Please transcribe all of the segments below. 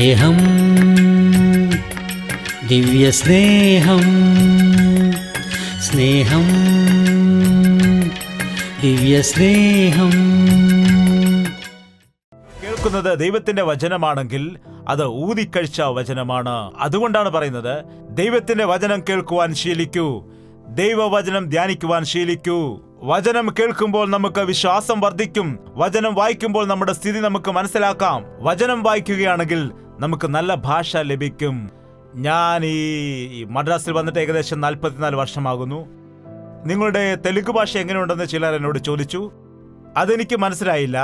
സ്നേഹം, ദിവ്യസ്നേഹം, സ്നേഹം, ദിവ്യസ്നേഹം. കേൾക്കുന്നത് ദൈവത്തിന്റെ വചനമാണെങ്കിൽ അത് ഊതിക്കഴിച്ച വചനമാണ്. അതുകൊണ്ടാണ് പറയുന്നത്, ദൈവത്തിന്റെ വചനം കേൾക്കുവാൻ ശീലിക്കൂ, ദൈവവചനം ധ്യാനിക്കുവാൻ ശീലിക്കൂ. വചനം കേൾക്കുമ്പോൾ നമുക്ക് വിശ്വാസം വർദ്ധിക്കും. വചനം വായിക്കുമ്പോൾ നമ്മുടെ സ്ഥിതി നമുക്ക് മനസ്സിലാക്കാം. വചനം വായിക്കുകയാണെങ്കിൽ നമുക്ക് നല്ല ഭാഷ ലഭിക്കും. ഞാൻ ഈ മദ്രാസിൽ വന്നിട്ട് ഏകദേശം 44 വർഷമാകുന്നു. നിങ്ങളുടെ തെലുങ്ക് ഭാഷ എങ്ങനെയുണ്ടെന്ന് ചിലർ എന്നോട് ചോദിച്ചു. അതെനിക്ക് മനസ്സിലായില്ല.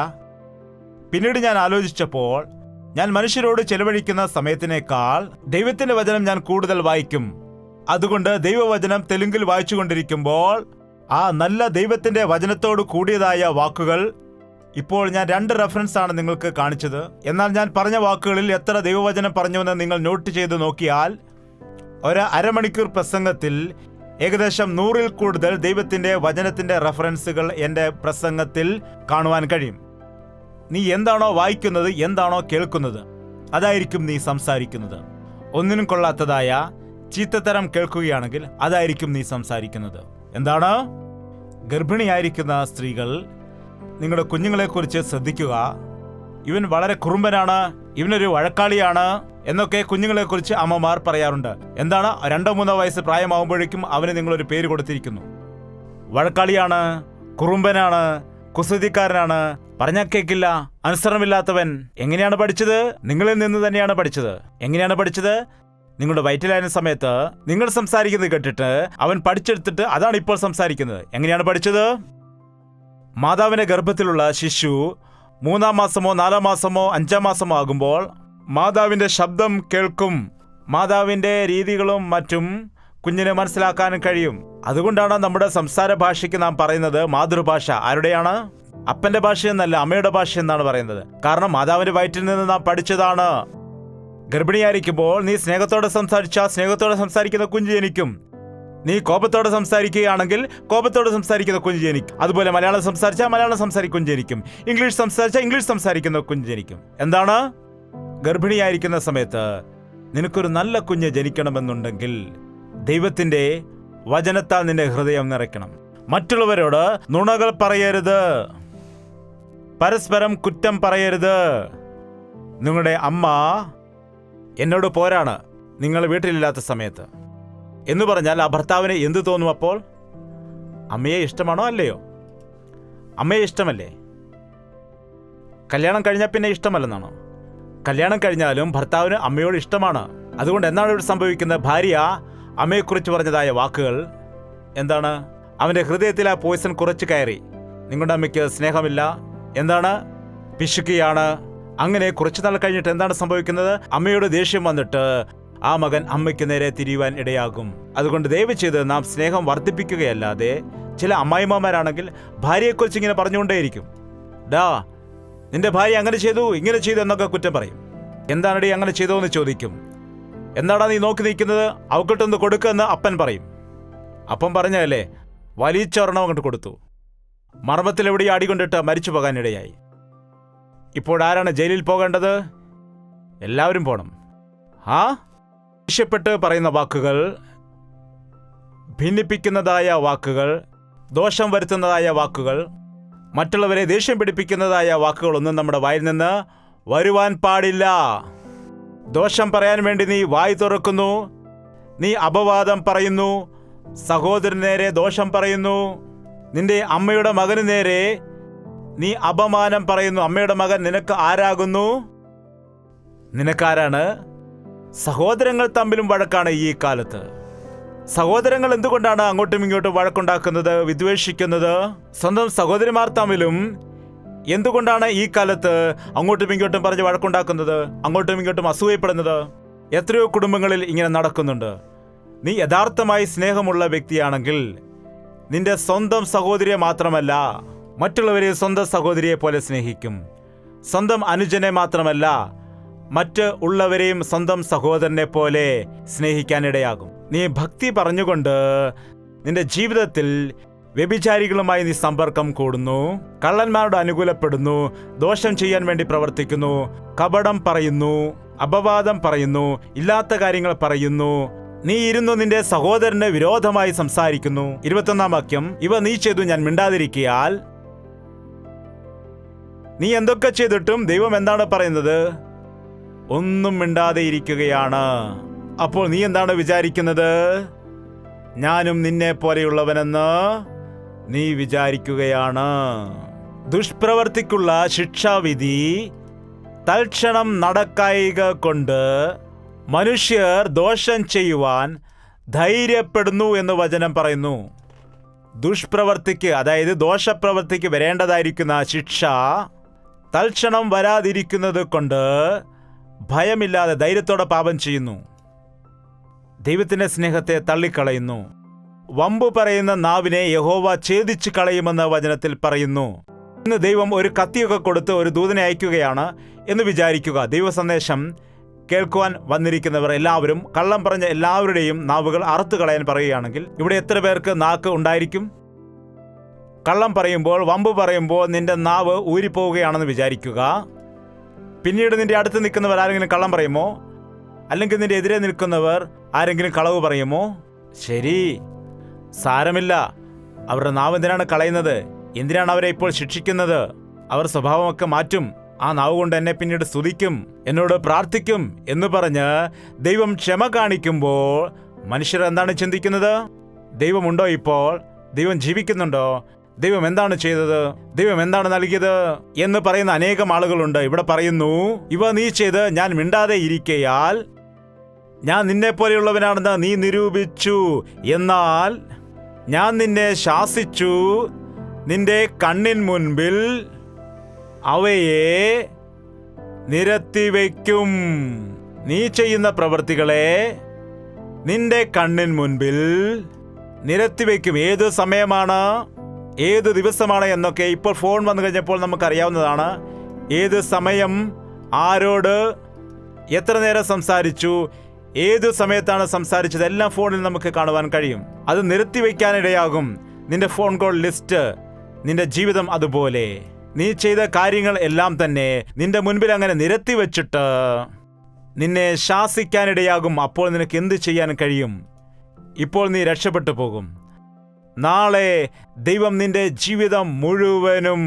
പിന്നീട് ഞാൻ ആലോചിച്ചപ്പോൾ, ഞാൻ മനുഷ്യരോട് ചെലവഴിക്കുന്ന സമയത്തിനേക്കാൾ ദൈവത്തിന്റെ വചനം ഞാൻ കൂടുതൽ വായിക്കും. അതുകൊണ്ട് ദൈവവചനം തെലുങ്കിൽ വായിച്ചുകൊണ്ടിരിക്കുമ്പോൾ ആ നല്ല ദൈവത്തിന്റെ വചനത്തോട് കൂടിയതായ വാക്കുകൾ, ഇപ്പോൾ ഞാൻ 2 റെഫറൻസ് ആണ് നിങ്ങൾക്ക് കാണിച്ചത്. എന്നാൽ ഞാൻ പറഞ്ഞ വാക്കുകളിൽ എത്ര ദൈവവചനം പറഞ്ഞുവെന്ന് നിങ്ങൾ നോട്ട് ചെയ്ത് നോക്കിയാൽ അരമണിക്കൂർ പ്രസംഗത്തിൽ ഏകദേശം 100-ൽ കൂടുതൽ ദൈവത്തിന്റെ വചനത്തിന്റെ റെഫറൻസുകൾ എൻ്റെ പ്രസംഗത്തിൽ കാണുവാൻ കഴിയും. നീ എന്താണോ വായിക്കുന്നത്, എന്താണോ കേൾക്കുന്നത്, അതായിരിക്കും നീ സംസാരിക്കുന്നത്. ഒന്നിനും കൊള്ളാത്തതായ ചീത്തത്തരം കേൾക്കുകയാണെങ്കിൽ അതായിരിക്കും നീ സംസാരിക്കുന്നത്. എന്താണ്? ഗർഭിണിയായിരിക്കുന്ന സ്ത്രീകൾ, നിങ്ങളുടെ കുഞ്ഞുങ്ങളെക്കുറിച്ച് ശ്രദ്ധിക്കുക. ഇവൻ വളരെ കുറുമ്പനാണ്, ഇവനൊരു വഴക്കാളിയാണ് എന്നൊക്കെ കുഞ്ഞുങ്ങളെക്കുറിച്ച് അമ്മമാർ പറയാറുണ്ട്. എന്താണ്? 2-3 വയസ്സ് പ്രായമാകുമ്പോഴേക്കും അവന് നിങ്ങളൊരു പേര് കൊടുത്തിരിക്കുന്നു. വഴക്കാളിയാണ്, കുറുമ്പനാണ്, കുസൃതിക്കാരനാണ്, പറഞ്ഞാൽ കേൾക്കില്ല, അനുസരണമില്ലാത്തവൻ. എങ്ങനെയാണ് പഠിച്ചത്? നിങ്ങളിൽ നിന്ന് തന്നെയാണ് പഠിച്ചത്. എങ്ങനെയാണ് പഠിച്ചത്? നിങ്ങളുടെ വയറ്റിലായിരുന്ന സമയത്ത് നിങ്ങൾ സംസാരിക്കുന്നത് കേട്ടിട്ട് അവൻ പഠിച്ചെടുത്തിട്ട് അതാണ് ഇപ്പോൾ സംസാരിക്കുന്നത്. എങ്ങനെയാണ് പഠിച്ചത്? മാതാവിന്റെ ഗർഭത്തിലുള്ള ശിശു 3-ാം മാസമോ 4-ാം മാസമോ 5-ാം മാസമോ ആകുമ്പോൾ മാതാവിന്റെ ശബ്ദം കേൾക്കും. മാതാവിന്റെ രീതികളും മറ്റും കുഞ്ഞിനെ മനസ്സിലാക്കാനും കഴിയും. അതുകൊണ്ടാണ് നമ്മുടെ സംസാര ഭാഷയ്ക്ക് നാം പറയുന്നത് മാതൃഭാഷ. ആരുടെയാണ്? അപ്പന്റെ ഭാഷയെന്നല്ല, അമ്മയുടെ ഭാഷ എന്നാണ് പറയുന്നത്. കാരണം മാതാവിന്റെ വയറ്റിൽ നിന്ന് നാം പഠിച്ചതാണ്. ഗർഭിണിയായിരിക്കുമ്പോൾ നീ സ്നേഹത്തോടെ സംസാരിച്ചാൽ സ്നേഹത്തോടെ സംസാരിക്കുന്ന കുഞ്ഞ് ജനിക്കും. നീ കോപത്തോടെ സംസാരിക്കുകയാണെങ്കിൽ കോപത്തോടെ സംസാരിക്കുന്ന കുഞ്ഞ് ജനിക്കും. അതുപോലെ മലയാളം സംസാരിച്ചാൽ മലയാളം സംസാരിക്കുന്ന കുഞ്ഞ് ജനിക്കും. ഇംഗ്ലീഷ് സംസാരിച്ചാൽ ഇംഗ്ലീഷ് സംസാരിക്കുന്ന കുഞ്ഞ് ജനിക്കും. എന്താണ്? ഗർഭിണിയായിരിക്കുന്ന സമയത്ത് നിനക്കൊരു നല്ല കുഞ്ഞ് ജനിക്കണമെന്നുണ്ടെങ്കിൽ ദൈവത്തിന്റെ വചനത്താൽ നിന്റെ ഹൃദയം നിറയ്ക്കണം. മറ്റുള്ളവരോട് നുണകൾ പറയരുത്, പരസ്പരം കുറ്റം പറയരുത്. നിങ്ങളുടെ അമ്മ എന്നോട് പോരാണ് നിങ്ങൾ വീട്ടിലില്ലാത്ത സമയത്ത് എന്ന് പറഞ്ഞാൽ ആ ഭർത്താവിന് എന്ത് തോന്നും? അപ്പോൾ അമ്മയെ ഇഷ്ടമാണോ അല്ലയോ? അമ്മയെ ഇഷ്ടമല്ലേ? കല്യാണം കഴിഞ്ഞാൽ പിന്നെ ഇഷ്ടമല്ലെന്നാണോ? കല്യാണം കഴിഞ്ഞാലും ഭർത്താവിന് അമ്മയോട് ഇഷ്ടമാണ്. അതുകൊണ്ട് എന്താണ് ഇവിടെ സംഭവിക്കുന്നത്? ഭാര്യ അമ്മയെക്കുറിച്ച് പറഞ്ഞതായ വാക്കുകൾ എന്താണ്? അവൻ്റെ ഹൃദയത്തിൽ ആ പോയിസൺ കുറച്ച് കയറി. നിങ്ങളുടെ അമ്മയ്ക്ക് സ്നേഹമില്ല, എന്താണ്, പിശുക്കിയാണ്. അങ്ങനെ കുറച്ചു നാൾ കഴിഞ്ഞിട്ട് എന്താണ് സംഭവിക്കുന്നത്? അമ്മയോട് ദേഷ്യം വന്നിട്ട് ആ മകൻ അമ്മയ്ക്ക് നേരെ തിരിയുവാൻ ഇടയാകും. അതുകൊണ്ട് ദയവ് ചെയ്ത് നാം സ്നേഹം വർദ്ധിപ്പിക്കുകയല്ലാതെ, ചില അമ്മായിമ്മമാരാണെങ്കിൽ ഭാര്യയെക്കുറിച്ച് ഇങ്ങനെ പറഞ്ഞുകൊണ്ടേയിരിക്കും. ഡാ, നിന്റെ ഭാര്യ അങ്ങനെ ചെയ്തു, ഇങ്ങനെ ചെയ്തു എന്നൊക്കെ കുറ്റം പറയും. എന്താണടി അങ്ങനെ ചെയ്തോ എന്ന് ചോദിക്കും. എന്താടാ നീ നോക്കി നിൽക്കുന്നത്, അവക്കിട്ടൊന്ന് കൊടുക്കുമെന്ന് അപ്പൻ പറയും. അപ്പം പറഞ്ഞല്ലേ, വലിച്ചൊരെണ്ണം അങ്ങോട്ട് കൊടുത്തു. മർമ്മത്തിൽ എവിടെ ആടിക്കൊണ്ടിട്ട് മരിച്ചു പോകാനിടയായി. ഇപ്പോഴാരാണ് ജയിലിൽ പോകേണ്ടത്? എല്ലാവരും പോണം. ദേഷ്യപ്പെട്ട് പറയുന്ന വാക്കുകൾ, ഭിന്നിപ്പിക്കുന്നതായ വാക്കുകൾ, ദോഷം വരുത്തുന്നതായ വാക്കുകൾ, മറ്റുള്ളവരെ ദേഷ്യം പിടിപ്പിക്കുന്നതായ വാക്കുകളൊന്നും നമ്മുടെ വായിൽ നിന്ന് വരുവാൻ പാടില്ല. ദോഷം പറയാൻ വേണ്ടി നീ വായി തുറക്കുന്നു, നീ അപവാദം പറയുന്നു, സഹോദരന് നേരെ ദോഷം പറയുന്നു, നിന്റെ അമ്മയുടെ മകന് നേരെ നീ അപമാനം പറയുന്നു. അമ്മയുടെ മകൻ നിനക്ക് ആരാകുന്നു? നിനക്കാരാണ്? സഹോദരങ്ങൾ തമ്മിലും വഴക്കാണ് ഈ കാലത്ത്. സഹോദരങ്ങൾ എന്തുകൊണ്ടാണ് അങ്ങോട്ടും ഇങ്ങോട്ടും വഴക്കുണ്ടാക്കുന്നത്, വിദ്വേഷിക്കുന്നത്? സ്വന്തം സഹോദരിമാർ തമ്മിലും എന്തുകൊണ്ടാണ് ഈ കാലത്ത് അങ്ങോട്ടും ഇങ്ങോട്ടും പറഞ്ഞ് വഴക്കുണ്ടാക്കുന്നത്, അങ്ങോട്ടും ഇങ്ങോട്ടും അസൂയപ്പെടുന്നത്? എത്രയോ കുടുംബങ്ങളിൽ ഇങ്ങനെ നടക്കുന്നുണ്ട്. നീ യഥാർത്ഥമായി സ്നേഹമുള്ള വ്യക്തിയാണെങ്കിൽ നിന്റെ സ്വന്തം സഹോദരിയെ മാത്രമല്ല, മറ്റുള്ളവരെ സ്വന്തം സഹോദരിയെ പോലെ സ്നേഹിക്കും. സ്വന്തം അനുജനെ മാത്രമല്ല, മറ്റ് ഉള്ളവരെയും സ്വന്തം സഹോദരനെ പോലെ സ്നേഹിക്കാനിടയാകും. നീ ഭക്തി പറഞ്ഞുകൊണ്ട് നിന്റെ ജീവിതത്തിൽ വ്യഭിചാരികളുമായി നീ സമ്പർക്കം കൂടുന്നു, കള്ളന്മാരോട് അനുകൂലപ്പെടുന്നു, ദോഷം ചെയ്യാൻ വേണ്ടി പ്രവർത്തിക്കുന്നു, കപടം പറയുന്നു, അപവാദം പറയുന്നു, ഇല്ലാത്ത കാര്യങ്ങൾ പറയുന്നു. നീ ഇരുന്നു നിന്റെ സഹോദരന് വിരോധമായി സംസാരിക്കുന്നു. 21 വാക്യം, ഇവ നീ ചെയ്തു ഞാൻ മിണ്ടാതിരിക്കയാൽ. നീ എന്തൊക്കെ ചെയ്തിട്ടും ദൈവം എന്താണ് പറയുന്നത്? ഒന്നും മിണ്ടാതെ ഇരിക്കുകയാണ്. അപ്പോൾ നീ എന്താണ് വിചാരിക്കുന്നത്? ഞാനും നിന്നെ പോലെയുള്ളവനെന്ന് നീ വിചാരിക്കുകയാണ്. ദുഷ്പ്രവർത്തിക്കുള്ള ശിക്ഷാവിധി തൽക്ഷണം നടക്കായിക കൊണ്ട് മനുഷ്യർ ദോഷം ചെയ്യുവാൻ ധൈര്യപ്പെടുന്നു എന്ന് വചനം പറയുന്നു. ദുഷ്പ്രവർത്തിക്ക്, അതായത് ദോഷപ്രവർത്തിക്ക് വരേണ്ടതായിരിക്കുന്ന ശിക്ഷ തൽക്ഷണം വരാതിരിക്കുന്നത് കൊണ്ട് ഭയമില്ലാതെ ധൈര്യത്തോടെ പാപം ചെയ്യുന്നു. ദൈവത്തിന്റെ സ്നേഹത്തെ തള്ളിക്കളയുന്നു. വമ്പു പറയുന്ന നാവിനെ യഹോവ ഛേദിച്ചു കളയുമെന്ന് വചനത്തിൽ പറയുന്നു. ഇന്ന് ദൈവം ഒരു കത്തിയൊക്കെ കൊടുത്ത് ഒരു ദൂതനെ അയക്കുകയാണ് എന്ന് വിചാരിക്കുക. ദൈവ സന്ദേശം കേൾക്കുവാൻ വന്നിരിക്കുന്നവർ എല്ലാവരും കള്ളം പറഞ്ഞ എല്ലാവരുടെയും നാവുകൾ അറുത്തു കളയാൻ പറയുകയാണെങ്കിൽ ഇവിടെ എത്ര പേർക്ക് നാക്ക് ഉണ്ടായിരിക്കും? കള്ളം പറയുമ്പോൾ, വമ്പ് പറയുമ്പോൾ നിന്റെ നാവ് ഊരിപ്പോവുകയാണെന്ന് വിചാരിക്കുക. പിന്നീട് നിന്റെ അടുത്ത് നിൽക്കുന്നവർ ആരെങ്കിലും കള്ളം പറയുമോ? അല്ലെങ്കിൽ നിന്റെ എതിരെ നിൽക്കുന്നവർ ആരെങ്കിലും കളവ് പറയുമോ? ശരി, സാരമില്ല. അവരുടെ നാവ് എന്തിനാണ് കളയുന്നത്? എന്തിനാണ് അവരെ ഇപ്പോൾ ശിക്ഷിക്കുന്നത്? അവർ സ്വഭാവമൊക്കെ മാറ്റും. ആ നാവ് കൊണ്ട് എന്നെ പിന്നീട് സ്തുതിക്കും, എന്നോട് പ്രാർത്ഥിക്കും എന്ന് പറഞ്ഞ് ദൈവം ക്ഷമ കാണിക്കുമ്പോൾ മനുഷ്യർ എന്താണ് ചിന്തിക്കുന്നത്? ദൈവമുണ്ടോ ഇപ്പോൾ? ദൈവം ജീവിക്കുന്നുണ്ടോ? ദൈവം എന്താണ് ചെയ്തത്? ദൈവം എന്താണ് നൽകിയത് എന്ന് പറയുന്ന അനേകം ആളുകളുണ്ട്. ഇവിടെ പറയുന്നു, ഇവ നീ ചെയ്ത് ഞാൻ മിണ്ടാതെ ഇരിക്കയാൽ ഞാൻ നിന്നെ പോലെയുള്ളവനാണെന്ന് നീ നിരൂപിച്ചു. എന്നാൽ ഞാൻ നിന്നെ ശാസിച്ചു, നിന്റെ കണ്ണിൻ മുൻപിൽ അവയെ നിരത്തിവെക്കും. നീ ചെയ്യുന്ന പ്രവൃത്തികളെ നിന്റെ കണ്ണിൻ മുൻപിൽ നിരത്തിവെക്കും. ഏത് സമയമാണ്, ഏത് ദിവസമാണ് എന്നൊക്കെ ഇപ്പോൾ ഫോൺ വന്നു കഴിഞ്ഞപ്പോൾ നമുക്കറിയാവുന്നതാണ്. ഏത് സമയം, ആരോട്, എത്ര നേരം സംസാരിച്ചു, ഏതു സമയത്താണ് സംസാരിച്ചത്, എല്ലാം ഫോണിൽ നമുക്ക് കാണുവാൻ കഴിയും. അത് നിരത്തിവെക്കാനിടയാകും. നിന്റെ ഫോൺ കോൾ ലിസ്റ്റ്, നിന്റെ ജീവിതം അതുപോലെ. നീ ചെയ്ത കാര്യങ്ങൾ എല്ലാം തന്നെ നിന്റെ മുൻപിൽ അങ്ങനെ നിരത്തി വെച്ചിട്ട് നിന്നെ ശാസിക്കാനിടയാകും. അപ്പോൾ നിനക്ക് എന്ത് ചെയ്യാൻ കഴിയും? ഇപ്പോൾ നീ രക്ഷപ്പെട്ടു പോകും. നാളെ ദൈവം നിന്റെ ജീവിതം മുഴുവനും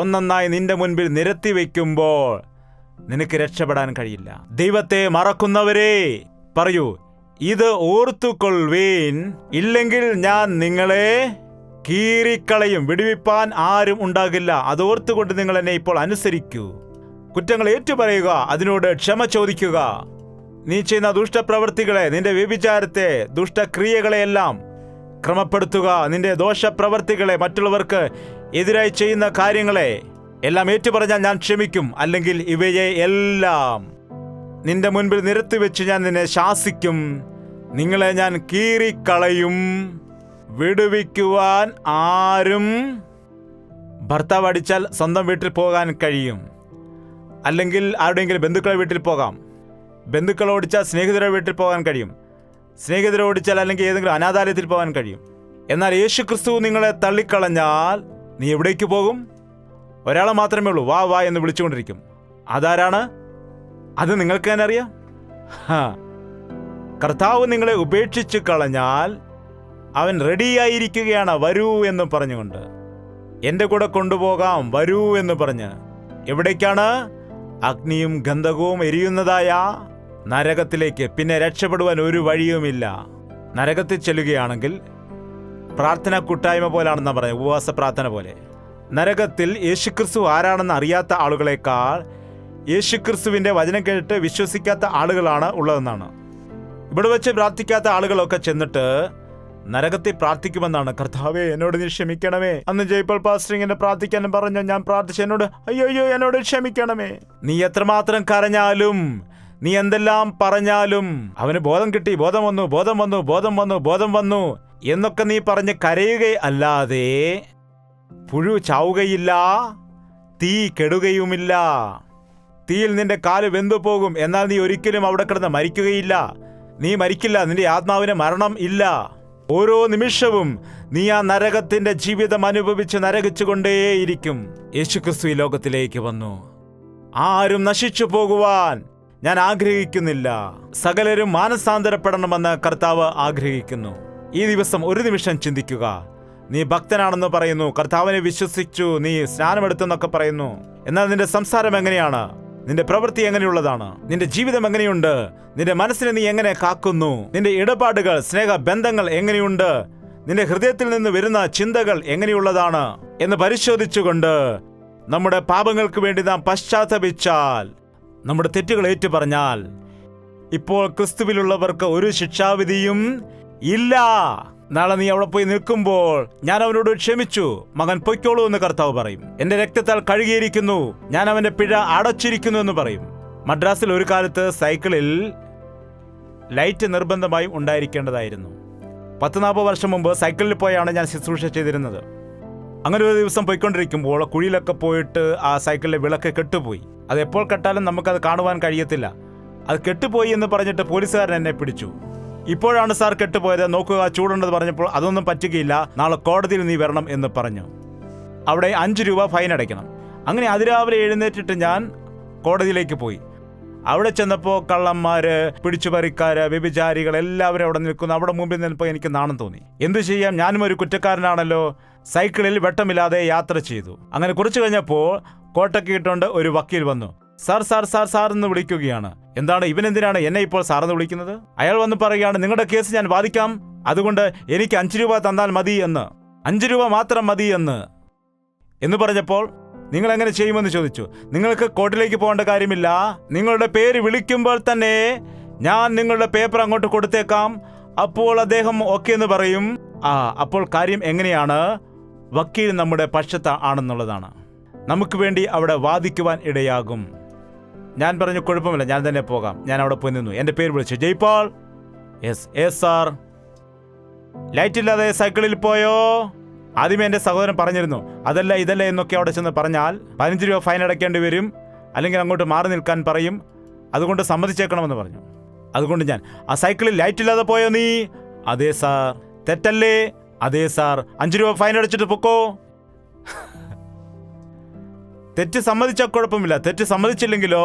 ഒന്നൊന്നായി നിന്റെ മുൻപിൽ നിരത്തി വയ്ക്കുമ്പോൾ നിനക്ക് രക്ഷപ്പെടാൻ കഴിയില്ല. ദൈവത്തെ മറക്കുന്നവരെ പറയൂ, ഇത് ഓർത്തുകൊള്ളുവീൻ, ഇല്ലെങ്കിൽ ഞാൻ നിങ്ങളെ കീറിക്കളയും. വിടുവിപ്പാൻ ആരും ഉണ്ടാകില്ല. അതോർത്തുകൊണ്ട് നിങ്ങൾ എന്നെ ഇപ്പോൾ അനുസരിക്കൂ. കുറ്റങ്ങൾ ഏറ്റുപറയുക, അതിനോട് ക്ഷമ ചോദിക്കുക. നീ ചെയ്യുന്ന ദുഷ്ടപ്രവൃത്തികളെ, നിന്റെ വ്യഭിചാരത്തെ, ദുഷ്ടക്രിയകളെയെല്ലാം ക്രമപ്പെടുത്തുക. നിന്റെ ദോഷപ്രവൃത്തികളെ, മറ്റുള്ളവർക്ക് എതിരായി ചെയ്യുന്ന കാര്യങ്ങളെ എല്ലാം ഏറ്റുപറഞ്ഞാൽ ഞാൻ ക്ഷമിക്കും. അല്ലെങ്കിൽ ഇവയെ എല്ലാം നിന്റെ മുൻപിൽ നിരത്തിവെച്ച് ഞാൻ നിന്നെ ശാസിക്കും. നിങ്ങളെ ഞാൻ കീറിക്കളയും. വിടുവിക്കുവാൻ ആരും. ഭർത്താവ് അടിച്ചാൽ സ്വന്തം വീട്ടിൽ പോകാൻ കഴിയും, അല്ലെങ്കിൽ ആരുടെയെങ്കിലും ബന്ധുക്കളുടെ വീട്ടിൽ പോകാം. ബന്ധുക്കൾ ഓടിച്ചാൽ സ്നേഹിതരുടെ വീട്ടിൽ പോകാൻ കഴിയും. സ്നേഹിതരെ ഓടിച്ചാൽ അല്ലെങ്കിൽ ഏതെങ്കിലും അനാഥാലയത്തിൽ പോകാൻ കഴിയും. എന്നാൽ യേശുക്രിസ്തു നിങ്ങളെ തള്ളിക്കളഞ്ഞാൽ നീ എവിടേക്ക് പോകും? ഒരാളെ മാത്രമേ ഉള്ളൂ, വാ വാ എന്ന് വിളിച്ചുകൊണ്ടിരിക്കും. അതാരാണ്? അത് നിങ്ങൾക്ക് തന്നെ അറിയാം. കർത്താവ് നിങ്ങളെ ഉപേക്ഷിച്ച് കളഞ്ഞാൽ അവൻ റെഡിയായിരിക്കുകയാണ്, വരൂ എന്ന് പറഞ്ഞുകൊണ്ട്. എൻ്റെ കൂടെ കൊണ്ടുപോകാം, വരൂ എന്ന് പറഞ്ഞ്. എവിടേക്കാണ്? അഗ്നിയും ഗന്ധകവും എരിയുന്നതായ നരകത്തിലേക്ക്. പിന്നെ രക്ഷപ്പെടുവാൻ ഒരു വഴിയുമില്ല. നരകത്തിൽ ചെല്ലുകയാണെങ്കിൽ പ്രാർത്ഥന കൂട്ടായ്മ പോലാണെന്നാണ് പറയുന്നത്, ഉപവാസ പ്രാർത്ഥന പോലെ. നരകത്തിൽ യേശുക്രിസ്തു ആരാണെന്ന് അറിയാത്ത ആളുകളെക്കാൾ യേശുക്രിസ്തുവിൻ്റെ വചനം കേട്ട് വിശ്വസിക്കാത്ത ആളുകളാണ് ഉള്ളതെന്നാണ്. ഇവിടെ വെച്ച് പ്രാർത്ഥിക്കാത്ത ആളുകളൊക്കെ ചെന്നിട്ട് നരകത്തിൽ പ്രാർത്ഥിക്കുമെന്നാണ്. കർത്താവേ എന്നോട് നീ ക്ഷമിക്കണമേ. അന്ന് ജയ്പാൽ പാസ്റ്റർ ഇങ്ങനെ പ്രാർത്ഥിക്കാനും പറഞ്ഞു. ഞാൻ പ്രാർത്ഥിച്ചു, എന്നോട് അയ്യോ എന്നോട് ക്ഷമിക്കണമേ. നീ എത്രമാത്രം കരഞ്ഞാലും, നീ എന്തെല്ലാം പറഞ്ഞാലും അവന് ബോധം കിട്ടി, ബോധം വന്നു എന്നൊക്കെ നീ പറഞ്ഞ് കരയുകയല്ലാതെ പുഴു ചാവുകയില്ല, തീ കെടുകയുമില്ല. തീയിൽ നിന്റെ കാല് വെന്തു പോകും, എന്നാൽ നീ ഒരിക്കലും അവിടെ കിടന്ന് മരിക്കുകയില്ല. നീ മരിക്കില്ല, നിന്റെ ആത്മാവിന് മരണം ഇല്ല. ഓരോ നിമിഷവും നീ ആ നരകത്തിന്റെ ജീവിതം അനുഭവിച്ച് നരകിച്ചുകൊണ്ടേയിരിക്കും. യേശുക്രിസ്തു ഈ ലോകത്തിലേക്ക് വന്നു. ആരും നശിച്ചു പോകുവാൻ ഞാൻ ആഗ്രഹിക്കുന്നില്ല. സകലരും മാനസാന്തരപ്പെടണമെന്ന് കർത്താവ് ആഗ്രഹിക്കുന്നു. ഈ ദിവസം ഒരു നിമിഷം ചിന്തിക്കുക. നീ ഭക്തനാണെന്ന് പറയുന്നു, കർത്താവിനെ വിശ്വസിച്ചു, നീ സ്നാനമെടുത്തെന്നൊക്കെ പറയുന്നു. എന്നാൽ നിന്റെ സംസാരം എങ്ങനെയാണ്? നിന്റെ പ്രവൃത്തി എങ്ങനെയുള്ളതാണ്? നിന്റെ ജീവിതം എങ്ങനെയുണ്ട്? നിന്റെ മനസ്സിനെ നീ എങ്ങനെ കാക്കുന്നു? നിന്റെ ഇടപാടുകൾ, സ്നേഹബന്ധങ്ങൾ എങ്ങനെയുണ്ട്? നിന്റെ ഹൃദയത്തിൽ നിന്ന് വരുന്ന ചിന്തകൾ എങ്ങനെയുള്ളതാണ് എന്ന് പരിശോധിച്ചുകൊണ്ട് നമ്മുടെ പാപങ്ങൾക്ക് വേണ്ടി നാം പശ്ചാത്തപിച്ചാൽ, നമ്മുടെ തെറ്റുകൾ ഏറ്റുപറഞ്ഞാൽ, ഇപ്പോൾ ക്രിസ്തുവിലുള്ളവർക്ക് ഒരു ശിക്ഷാവിധിയും ഇല്ല. നാളെ നീ അവിടെ പോയി നിൽക്കുമ്പോൾ ഞാൻ അവനോട് ക്ഷമിച്ചു, മകൻ പൊയ്ക്കോളൂ എന്ന് കർത്താവ് പറയും. എന്റെ രക്തത്താൽ കഴുകിയിരിക്കുന്നു, ഞാൻ അവന്റെ പിഴ അടച്ചിരിക്കുന്നു എന്ന് പറയും. മദ്രാസിൽ ഒരു കാലത്ത് സൈക്കിളിൽ ലൈറ്റ് നിർബന്ധമായും ഉണ്ടായിരിക്കേണ്ടതായിരുന്നു. 40 വർഷം മുമ്പ് സൈക്കിളിൽ പോയാണ് ഞാൻ ശുശ്രൂഷ ചെയ്തിരുന്നത്. അങ്ങനെ ഒരു ദിവസം പോയിക്കൊണ്ടിരിക്കുമ്പോൾ കുഴിയിലൊക്കെ പോയിട്ട് ആ സൈക്കിളിലെ വിളക്ക് കെട്ടുപോയി. അത് എപ്പോൾ കെട്ടാലും നമുക്കത് കാണുവാൻ കഴിയത്തില്ല. അത് കെട്ടുപോയി എന്ന് പറഞ്ഞിട്ട് പോലീസുകാരൻ എന്നെ പിടിച്ചു. ഇപ്പോഴാണ് സാർ കെട്ടുപോയത്, നോക്കുക ചൂടുണ്ടെന്ന് പറഞ്ഞപ്പോൾ അതൊന്നും പറ്റുകയില്ല, നാളെ കോടതിയിൽ നീ വരണം എന്ന് പറഞ്ഞു. അവിടെ 5 രൂപ ഫൈൻ അടയ്ക്കണം. അങ്ങനെ അതിരാവിലെ എഴുന്നേറ്റിട്ട് ഞാൻ കോടതിയിലേക്ക് പോയി. അവിടെ ചെന്നപ്പോൾ കള്ളന്മാര്, പിടിച്ചുപറിക്കാര്, വ്യഭിചാരികൾ എല്ലാവരും അവിടെ നിൽക്കുന്നു. അവിടെ മുമ്പിൽ നിന്നപ്പോൾ എനിക്ക് നാണം തോന്നി. എന്തു ചെയ്യാം, ഞാനും ഒരു കുറ്റക്കാരനാണല്ലോ. സൈക്കിളിൽ വെട്ടമില്ലാതെ യാത്ര ചെയ്തു. അങ്ങനെ കുറച്ചു കഴിഞ്ഞപ്പോൾ കോട്ടൊക്കെ ഇട്ടുകൊണ്ട് ഒരു വക്കീൽ വന്നു. സാർ സാർ സാർ സാർ എന്ന് വിളിക്കുകയാണ്. എന്താണ്, ഇവനെന്തിനാണ് എന്നെ ഇപ്പോൾ സാറെന്ന് വിളിക്കുന്നത്? അയാൾ വന്ന് പറയുകയാണ്, നിങ്ങളുടെ കേസ് ഞാൻ വാദിക്കാം, അതുകൊണ്ട് എനിക്ക് 5 രൂപ തന്നാൽ മതി എന്ന്. 5 രൂപ മാത്രം മതി എന്ന് പറഞ്ഞപ്പോൾ നിങ്ങൾ എങ്ങനെ ചെയ്യുമെന്ന് ചോദിച്ചു. നിങ്ങൾക്ക് കോർട്ടിലേക്ക് പോകേണ്ട കാര്യമില്ല, നിങ്ങളുടെ പേര് വിളിക്കുമ്പോൾ തന്നെ ഞാൻ നിങ്ങളുടെ പേപ്പർ അങ്ങോട്ട് കൊടുത്തേക്കാം. അപ്പോൾ അദ്ദേഹം ഓക്കെ എന്ന് പറയും. അപ്പോൾ കാര്യം എങ്ങനെയാണ്? വക്കീൽ നമ്മുടെ പക്ഷത്ത് ആണെന്നുള്ളതാണ്. നമുക്ക് വേണ്ടി അവിടെ വാദിക്കുവാൻ ഇടയാകും. ഞാൻ പറഞ്ഞു, കുഴപ്പമില്ല, ഞാൻ തന്നെ പോകാം. ഞാൻ അവിടെ പോയി നിന്നു. എൻ്റെ പേര് വിളിച്ചു, ജയ്പാൽ. Yes sir. ലൈറ്റ് ഇല്ലാതെ സൈക്കിളിൽ പോയോ? ആദ്യമേ എൻ്റെ സഹോദരൻ പറഞ്ഞിരുന്നു, അതല്ല ഇതല്ല എന്നൊക്കെ അവിടെ ചെന്ന് പറഞ്ഞാൽ 15 രൂപ ഫൈൻ അടയ്ക്കേണ്ടി വരും, അല്ലെങ്കിൽ അങ്ങോട്ട് മാറി നിൽക്കാൻ പറയും, അതുകൊണ്ട് സമ്മതിച്ചേക്കണമെന്ന് പറഞ്ഞു. അതുകൊണ്ട് ഞാൻ, ആ സൈക്കിളിൽ ലൈറ്റ് ഇല്ലാതെ പോയോ നീ? അതെ സാർ. തെറ്റല്ലേ? അതെ സാർ. 5 രൂപ ഫൈൻ അടച്ചിട്ട് പൊക്കോ. തെറ്റ് സമ്മതിച്ചാൽ കുഴപ്പമില്ല, തെറ്റ് സമ്മതിച്ചില്ലെങ്കിലോ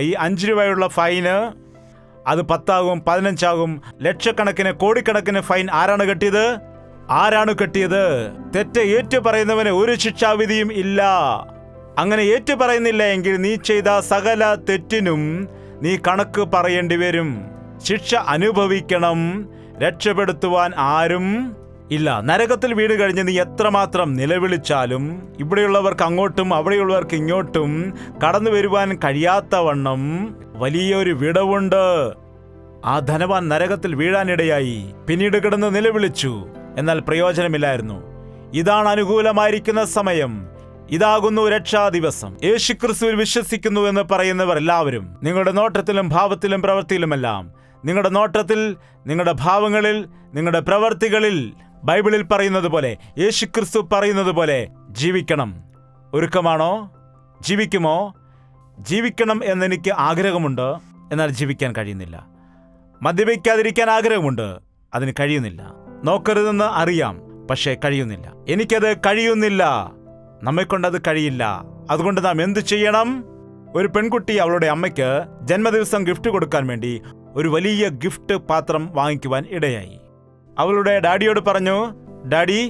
ഈ 5 രൂപയുള്ള ഫൈന് അത് 10 ആകും, 15 ആകും. ലക്ഷക്കണക്കിന്, കോടിക്കണക്കിന് ഫൈൻ ആരാണ് കെട്ടിയത്? തെറ്റ് ഏറ്റു പറയുന്നവന് ഒരു ശിക്ഷാവിധിയും ഇല്ല. അങ്ങനെ ഏറ്റു പറയുന്നില്ല എങ്കിൽ നീ ചെയ്ത സകല തെറ്റിനും നീ കണക്ക് പറയേണ്ടി വരും, ശിക്ഷ അനുഭവിക്കണം. രക്ഷപ്പെടുത്തുവാൻ ആരും ഇല്ല. നരകത്തിൽ വീട് കഴിഞ്ഞ് നീ എത്രമാത്രം നിലവിളിച്ചാലും ഇവിടെയുള്ളവർക്ക് അങ്ങോട്ടും അവിടെയുള്ളവർക്ക് ഇങ്ങോട്ടും കടന്നു വരുവാൻ കഴിയാത്തവണ്ണം വലിയൊരു വിടവുണ്ട്. ആ ധനവാൻ നരകത്തിൽ വീഴാനിടയായി. പിന്നീട് കിടന്ന് നിലവിളിച്ചു, എന്നാൽ പ്രയോജനമില്ലായിരുന്നു. ഇതാണ് അനുകൂലമായിരിക്കുന്ന സമയം. ഇതാകുന്നു രക്ഷാദിവസം. യേശുക്രിസ്തുവിൽ വിശ്വസിക്കുന്നു എന്ന് പറയുന്നവർ എല്ലാവരും നിങ്ങളുടെ നോട്ടത്തിലും ഭാവത്തിലും പ്രവൃത്തിയിലുമെല്ലാം, നിങ്ങളുടെ നോട്ടത്തിൽ, നിങ്ങളുടെ ഭാവങ്ങളിൽ, നിങ്ങളുടെ പ്രവൃത്തികളിൽ ബൈബിളിൽ പറയുന്നത് പോലെ, യേശുക്രിസ്തു പറയുന്നത് പോലെ ജീവിക്കണം. ഒരുക്കമാണോ? ജീവിക്കുമോ? ജീവിക്കണം എന്നെനിക്ക് ആഗ്രഹമുണ്ട്, എന്നാൽ ജീവിക്കാൻ കഴിയുന്നില്ല. മദ്യപിക്കാതിരിക്കാൻ ആഗ്രഹമുണ്ട്, അതിന് കഴിയുന്നില്ല. നോക്കരുതെന്ന് അറിയാം, പക്ഷേ കഴിയുന്നില്ല. എനിക്കത് കഴിയുന്നില്ല. നമ്മെക്കൊണ്ടത് കഴിയില്ല. അതുകൊണ്ട് നാം എന്ത് ചെയ്യണം? ഒരു പെൺകുട്ടി അവളുടെ അമ്മയ്ക്ക് ജന്മദിവസം ഗിഫ്റ്റ് കൊടുക്കാൻ വേണ്ടി ഒരു വലിയ ഗിഫ്റ്റ് പാത്രം വാങ്ങിക്കുവാൻ ഇടയായി. അവളുടെ ഡാഡിയോട് പറഞ്ഞു, ഡാഡി,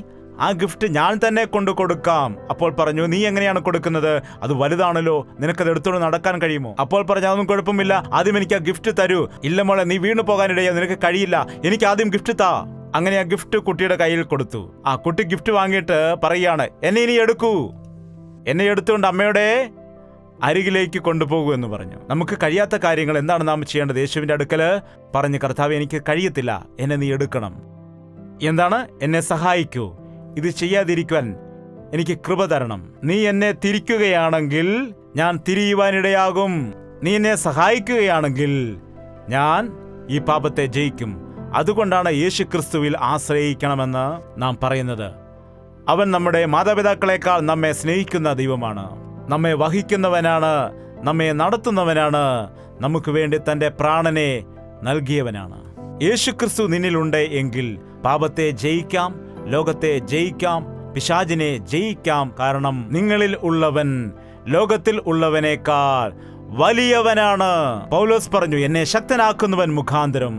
ആ ഗിഫ്റ്റ് ഞാൻ തന്നെ കൊണ്ടു കൊടുക്കാം. അപ്പോൾ പറഞ്ഞു, നീ എങ്ങനെയാണ് കൊടുക്കുന്നത്? അത് വലുതാണല്ലോ, നിനക്കത് എടുത്തോണ്ട് നടക്കാൻ കഴിയുമോ? അപ്പോൾ പറഞ്ഞു, അതൊന്നും കുഴപ്പമില്ല, ആദ്യം എനിക്ക് ആ ഗിഫ്റ്റ് തരൂ. ഇല്ല മോളെ, നീ വീണു പോകാനിടയാ, നിനക്ക് കഴിയില്ല, എനിക്ക് ആദ്യം ഗിഫ്റ്റ് താ. അങ്ങനെ ആ ഗിഫ്റ്റ് കുട്ടിയുടെ കയ്യിൽ കൊടുത്തു. ആ കുട്ടി ഗിഫ്റ്റ് വാങ്ങിയിട്ട് പറയുകയാണ്, എന്നെ ഇനി എടുക്കൂ. എന്നെ എടുത്തുകൊണ്ട് അമ്മയുടെ അരികിലേക്ക് കൊണ്ടുപോകൂ എന്ന് പറഞ്ഞു. നമുക്ക് കഴിയാത്ത കാര്യങ്ങൾ എന്താണ് നാം ചെയ്യേണ്ടത്? യേശുവിന്റെ അടുക്കല് പറഞ്ഞു, കർത്താവേ, എനിക്ക് കഴിയത്തില്ല, എന്നെ നീ എടുക്കണം. എന്താണ്? എന്നെ സഹായിക്കൂ, ഇത് ചെയ്യാതിരിക്കുവാൻ എനിക്ക് കൃപ തരണം. നീ എന്നെ തിരിക്കുകയാണെങ്കിൽ ഞാൻ തിരിയുവാനിടയാകും. നീ എന്നെ സഹായിക്കുകയാണെങ്കിൽ ഞാൻ ഈ പാപത്തെ ജയിക്കും. അതുകൊണ്ടാണ് യേശുക്രിസ്തുവിൽ ആശ്രയിക്കണമെന്ന് നാം പറയുന്നത്. അവൻ നമ്മുടെ മാതാപിതാക്കളെക്കാൾ നമ്മെ സ്നേഹിക്കുന്ന ദൈവമാണ്, നമ്മെ വഹിക്കുന്നവനാണ്, നമ്മെ നടത്തുന്നവനാണ്, നമുക്ക് വേണ്ടി തൻ്റെ പ്രാണനെ നൽകിയവനാണ്. യേശുക്രിസ്തു നിന്നിലുണ്ട് എങ്കിൽ പാപത്തെ ജയിക്കാം, ലോകത്തെ ജയിക്കാം, പിശാചിനെ ജയിക്കാം. കാരണം നിങ്ങളിൽ ഉള്ളവൻ ലോകത്തിൽ ഉള്ളവനേക്കാൾ വലിയവനാണ്. പൗലോസ് പറഞ്ഞു, എന്നെ ശക്തനാക്കുന്നവൻ മുഖാന്തരം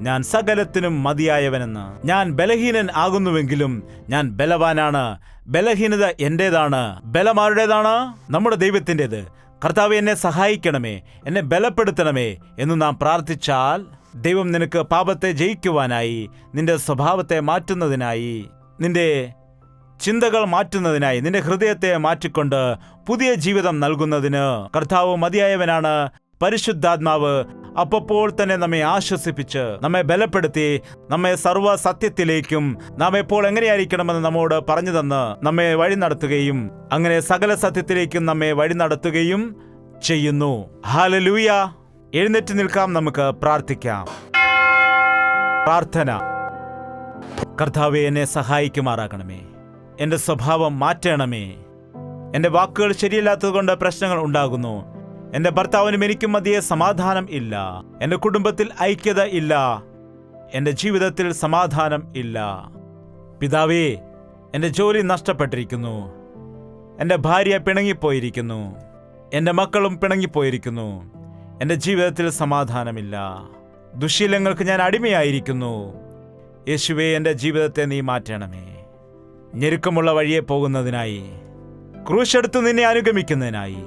ഞാൻ സകലത്തിനും മതിയായവനെന്ന്. ഞാൻ ബലഹീനൻ ആകുന്നുവെങ്കിലും ഞാൻ ബലവാനാണ്. ബലഹീനത എന്റേതാണ്, ബലമാരുടേതാണ്? നമ്മുടെ ദൈവത്തിൻ്റെത്. കർത്താവേ, എന്നെ സഹായിക്കണമേ, എന്നെ ബലപ്പെടുത്തണമേ എന്ന് നാം പ്രാർത്ഥിച്ചാൽ ദൈവം നിനക്ക് പാപത്തെ ജയിക്കുവാനായി, നിന്റെ സ്വഭാവത്തെ മാറ്റുന്നതിനായി, നിന്റെ ചിന്തകൾ മാറ്റുന്നതിനായി, നിന്റെ ഹൃദയത്തെ മാറ്റിക്കൊണ്ട് പുതിയ ജീവിതം നൽകുന്നതിന് കർത്താവ് മതിയായവനാണ്. പരിശുദ്ധാത്മാവ് അപ്പോൾ തന്നെ നമ്മെ ആശ്വസിപ്പിച്ച്, നമ്മെ ബലപ്പെടുത്തി, നമ്മെ സർവ്വ സത്യത്തിലേക്കും നാം എപ്പോൾ എങ്ങനെയായിരിക്കണമെന്ന് നമ്മോട് പറഞ്ഞു തന്ന് നമ്മെ വഴി നടത്തുകയും അങ്ങനെ സകല സത്യത്തിലേക്കും നമ്മെ വഴി നടത്തുകയും ചെയ്യുന്നു. ഹല്ലേലൂയ! എഴുന്നേറ്റ് നിൽക്കാം, നമുക്ക് പ്രാർത്ഥിക്കാം. പ്രാർത്ഥന. കർത്താവേ, എന്നെ സഹായിക്കുമാറാകണമേ. എൻ്റെ സ്വഭാവം മാറ്റണമേ. എൻ്റെ വാക്കുകൾ ശരിയല്ലാത്തതുകൊണ്ട് പ്രശ്നങ്ങൾ ഉണ്ടാകുന്നു. എൻ്റെ ഭർത്താവിനും എനിക്കും മധ്യേ സമാധാനം ഇല്ല. എൻ്റെ കുടുംബത്തിൽ ഐക്യത ഇല്ല. എൻ്റെ ജീവിതത്തിൽ സമാധാനം ഇല്ല. പിതാവേ, എൻ്റെ ജോലി നഷ്ടപ്പെട്ടിരിക്കുന്നു. എൻ്റെ ഭാര്യ പിണങ്ങിപ്പോയിരിക്കുന്നു. എൻ്റെ മക്കളും പിണങ്ങിപ്പോയിരിക്കുന്നു. എൻ്റെ ജീവിതത്തിൽ സമാധാനമില്ല. ദുശ്ശീലങ്ങൾക്ക് ഞാൻ അടിമയായിരിക്കുന്നു. യേശുവേ, എൻ്റെ ജീവിതത്തെ നീ മാറ്റണമേ. ഞെരുക്കമുള്ള വഴിയെ പോകുന്നതിനായി, ക്രൂശെടുത്ത് നിന്നെ അനുഗമിക്കുന്നതിനായി,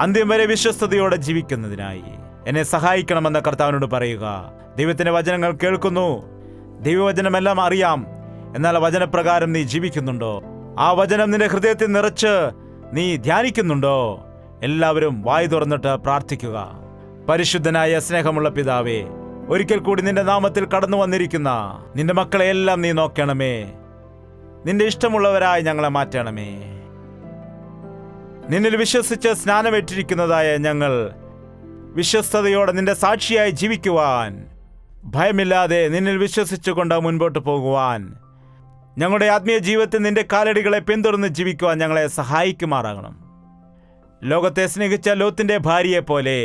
അന്ത്യം വരെ വിശ്വസ്തയോടെ ജീവിക്കുന്നതിനായി എന്നെ സഹായിക്കണമെന്ന് കർത്താവിനോട് പറയുക. ദൈവത്തിന്റെ വചനങ്ങൾ കേൾക്കുന്നു, ദൈവവചനമെല്ലാം അറിയാം. എന്നാൽ വചനപ്രകാരം നീ ജീവിക്കുന്നുണ്ടോ? ആ വചനം നിന്റെ ഹൃദയത്തിൽ നിറച്ച് നീ ധ്യാനിക്കുന്നുണ്ടോ? എല്ലാവരും വായ് തുറന്നിട്ട് പ്രാർത്ഥിക്കുക. പരിശുദ്ധനായ സ്നേഹമുള്ള പിതാവേ, ഒരിക്കൽ കൂടി നിന്റെ നാമത്തിൽ കടന്നു വന്നിരിക്കുന്ന നിന്റെ മക്കളെയെല്ലാം നീ നോക്കണമേ. നിന്റെ ഇഷ്ടമുള്ളവരായി ഞങ്ങളെ മാറ്റണമേ. നിന്നിൽ വിശ്വസിച്ച് സ്നാനമേറ്റിരിക്കുന്നതായ ഞങ്ങൾ വിശ്വസ്തയോടെ നിന്റെ സാക്ഷിയായി ജീവിക്കുവാൻ, ഭയമില്ലാതെ നിന്നിൽ വിശ്വസിച്ചുകൊണ്ട് മുൻപോട്ട് പോകുവാൻ, ഞങ്ങളുടെ ആത്മീയ ജീവിതത്തിൽ നിന്റെ കാലടികളെ പിന്തുടർന്ന് ജീവിക്കുവാൻ ഞങ്ങളെ സഹായിക്കുമാറാകണം. ലോകത്തെ സ്നേഹിച്ച ലോത്തിന്റെ ഭാര്യയെ പോലെ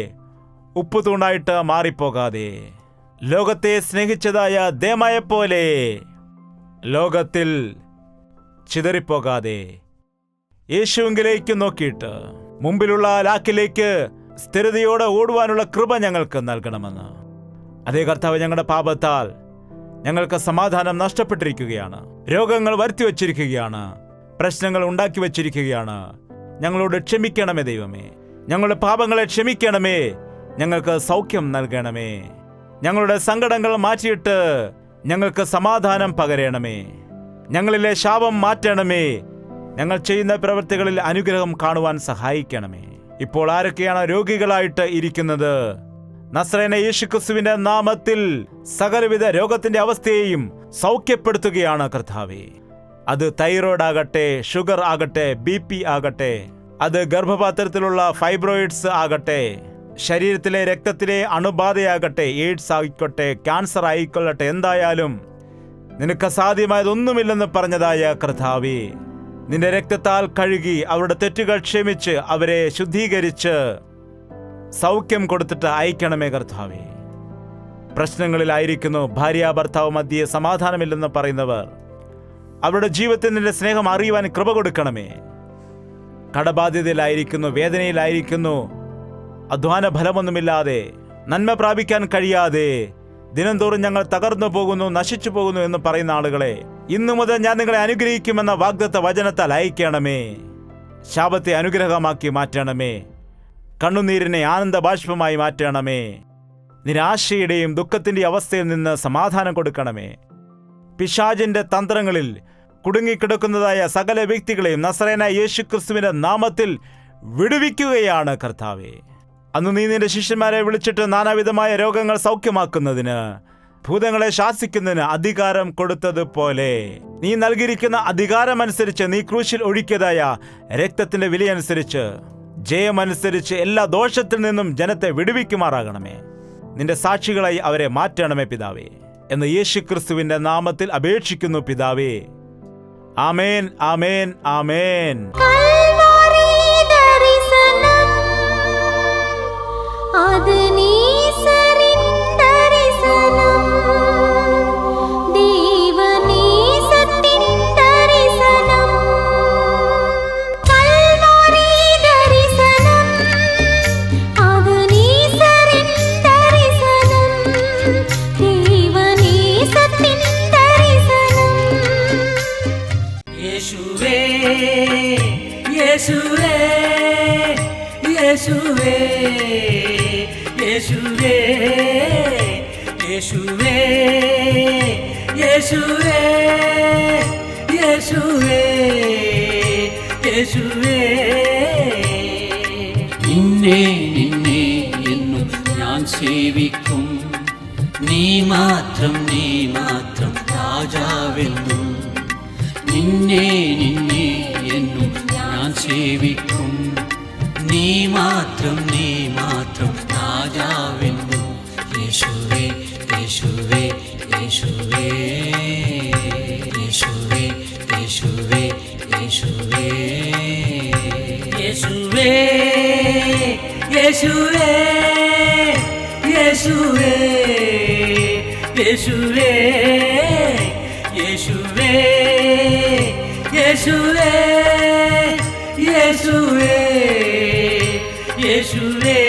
ഉപ്പുതൂണായിട്ട് മാറിപ്പോകാതെ, ലോകത്തെ സ്നേഹിച്ചതായ ദേമയെപ്പോലെ ലോകത്തിൽ ചിതറിപ്പോകാതെ, യേശുവിലേക്ക് നോക്കിയിട്ട് മുമ്പിലുള്ള ലാക്കിലേക്ക് സ്ഥിരതയോടെ ഓടുവാനുള്ള കൃപ ഞങ്ങൾക്ക് നൽകണമെന്ന്. അതേ കർത്താവ്, ഞങ്ങളുടെ പാപത്താൽ ഞങ്ങൾക്ക് സമാധാനം നഷ്ടപ്പെട്ടിരിക്കുകയാണ്. രോഗങ്ങൾ വരുത്തി വച്ചിരിക്കുകയാണ്. പ്രശ്നങ്ങൾ ഉണ്ടാക്കി വച്ചിരിക്കുകയാണ്. ഞങ്ങളോട് ക്ഷമിക്കണമേ ദൈവമേ. ഞങ്ങളുടെ പാപങ്ങളെ ക്ഷമിക്കണമേ. ഞങ്ങൾക്ക് സൗഖ്യം നൽകണമേ. ഞങ്ങളുടെ സങ്കടങ്ങൾ മാറ്റിയിട്ട് ഞങ്ങൾക്ക് സമാധാനം പകരണമേ. ഞങ്ങളിലെ ശാപം മാറ്റണമേ. ഞങ്ങൾ ചെയ്യുന്ന പ്രവൃത്തികളിൽ അനുഗ്രഹം കാണുവാൻ സഹായിക്കണമേ. ഇപ്പോൾ ആരൊക്കെയാണ് രോഗികളായിട്ട് ഇരിക്കുന്നത്? നസ്രയനായ യേശുക്രിസ്തുവിന്റെ നാമത്തിൽ സകലവിധ രോഗത്തിന്റെ അവസ്ഥയെയും സൗഖ്യപ്പെടുത്തുകയാണ് കർത്താവേ. അത് തൈറോയ്ഡ് ആകട്ടെ, ഷുഗർ ആകട്ടെ, BP ആകട്ടെ, അത് ഗർഭപാത്രത്തിലുള്ള ഫൈബ്രോയിഡ്സ് ആകട്ടെ, ശരീരത്തിലെ രക്തത്തിലെ അണുബാധയാകട്ടെ, എയ്ഡ്സ് ആയിക്കോട്ടെ, ക്യാൻസർ ആയിക്കൊള്ളട്ടെ, എന്തായാലും നിനക്ക് അസാധ്യമായതൊന്നുമില്ലെന്ന് പറഞ്ഞതായ കർത്താവേ, നിന്റെ രക്തത്താൽ കഴുകി അവരുടെ തെറ്റുകൾ ക്ഷമിച്ച് അവരെ ശുദ്ധീകരിച്ച് സൗഖ്യം കൊടുത്തിട്ട് അയക്കണമേ കർത്താവേ. പ്രശ്നങ്ങളിലായിരിക്കുന്നു, ഭാര്യ ഭർത്താവ് മധ്യേ സമാധാനമില്ലെന്ന് പറയുന്നവർ, അവരുടെ ജീവിതത്തിൽ നിന്റെ സ്നേഹം അറിയുവാൻ കൃപ കൊടുക്കണമേ. കടബാധ്യതയിലായിരിക്കുന്നു, വേദനയിലായിരിക്കുന്നു, അധ്വാന ഫലമൊന്നുമില്ലാതെ നന്മ പ്രാപിക്കാൻ കഴിയാതെ ദിനംതോറും ഞങ്ങൾ തകർന്നു പോകുന്നു, നശിച്ചു പോകുന്നു എന്ന് പറയുന്ന ആളുകളെ, ഇന്നു മുതൽ ഞാൻ നിങ്ങളെ അനുഗ്രഹിക്കുമെന്ന വാഗ്ദത്ത വചനത്താൽ അയക്കണമേ. ശാപത്തെ അനുഗ്രഹമാക്കി മാറ്റണമേ. കണ്ണുനീരിനെ ആനന്ദ ബാഷ്പമായി മാറ്റണമേ. നിരാശയുടെയും ദുഃഖത്തിന്റെ അവസ്ഥയിൽ നിന്ന് സമാധാനം കൊടുക്കണമേ. പിശാചിന്റെ തന്ത്രങ്ങളിൽ കുടുങ്ങിക്കിടക്കുന്നതായ സകല വ്യക്തികളെയും നസറേനായ യേശുക്രിസ്തുവിന്റെ നാമത്തിൽ വിടുവിക്കുകയാണ് കർത്താവേ. അന്ന് നീ നിന്റെ ശിഷ്യന്മാരെ വിളിച്ചിട്ട് നാനാവിധമായ രോഗങ്ങൾ സൗഖ്യമാക്കുന്നതിന്, ഭൂതങ്ങളെ ശാസിക്കുന്നതിന് അധികാരം കൊടുത്തതുപോലെ നീ നൽകിയിരിക്കുന്ന അധികാരമനുസരിച്ച് നീ ക്രൂശിൽ ഒഴുക്കിയതായ രക്തത്തിന്റെ വിലയനുസരിച്ച്, ജയമനുസരിച്ച് എല്ലാ ദോഷത്തിൽ നിന്നും ജനത്തെ വിടുവിക്കുമാറാകണമേ. നിന്റെ സാക്ഷികളായി അവരെ മാറ്റണമേ പിതാവേ എന്ന് യേശുക്രിസ്തുവിന്റെ നാമത്തിൽ അപേക്ഷിക്കുന്നു പിതാവേ. ആമേൻ, ആമേൻ, ആമേൻ. യേശുവേ യേശുവേ യേശുവേ യേശുവേ യേശുവേ യേശുവേ യേശുവേ നിന്നെ നിന്നെ എന്നും ഞാൻ സേവിക്കും നീ മാത്രം രാജാവെന്നും നിന്നെ നിന്നെ എന്നും ഞാൻ സേവിക്കും നീ മാത്രം രാജാവെന്നും യേശുവേ യേശുവേ യേശുവേ യേശുവേ യേശുവേ യേശുവേ യേശുവേ യേശുവേ യേശുവേ യേശുവേ യേശുവേ യേശുവേ യേശുവേ യേശുവേ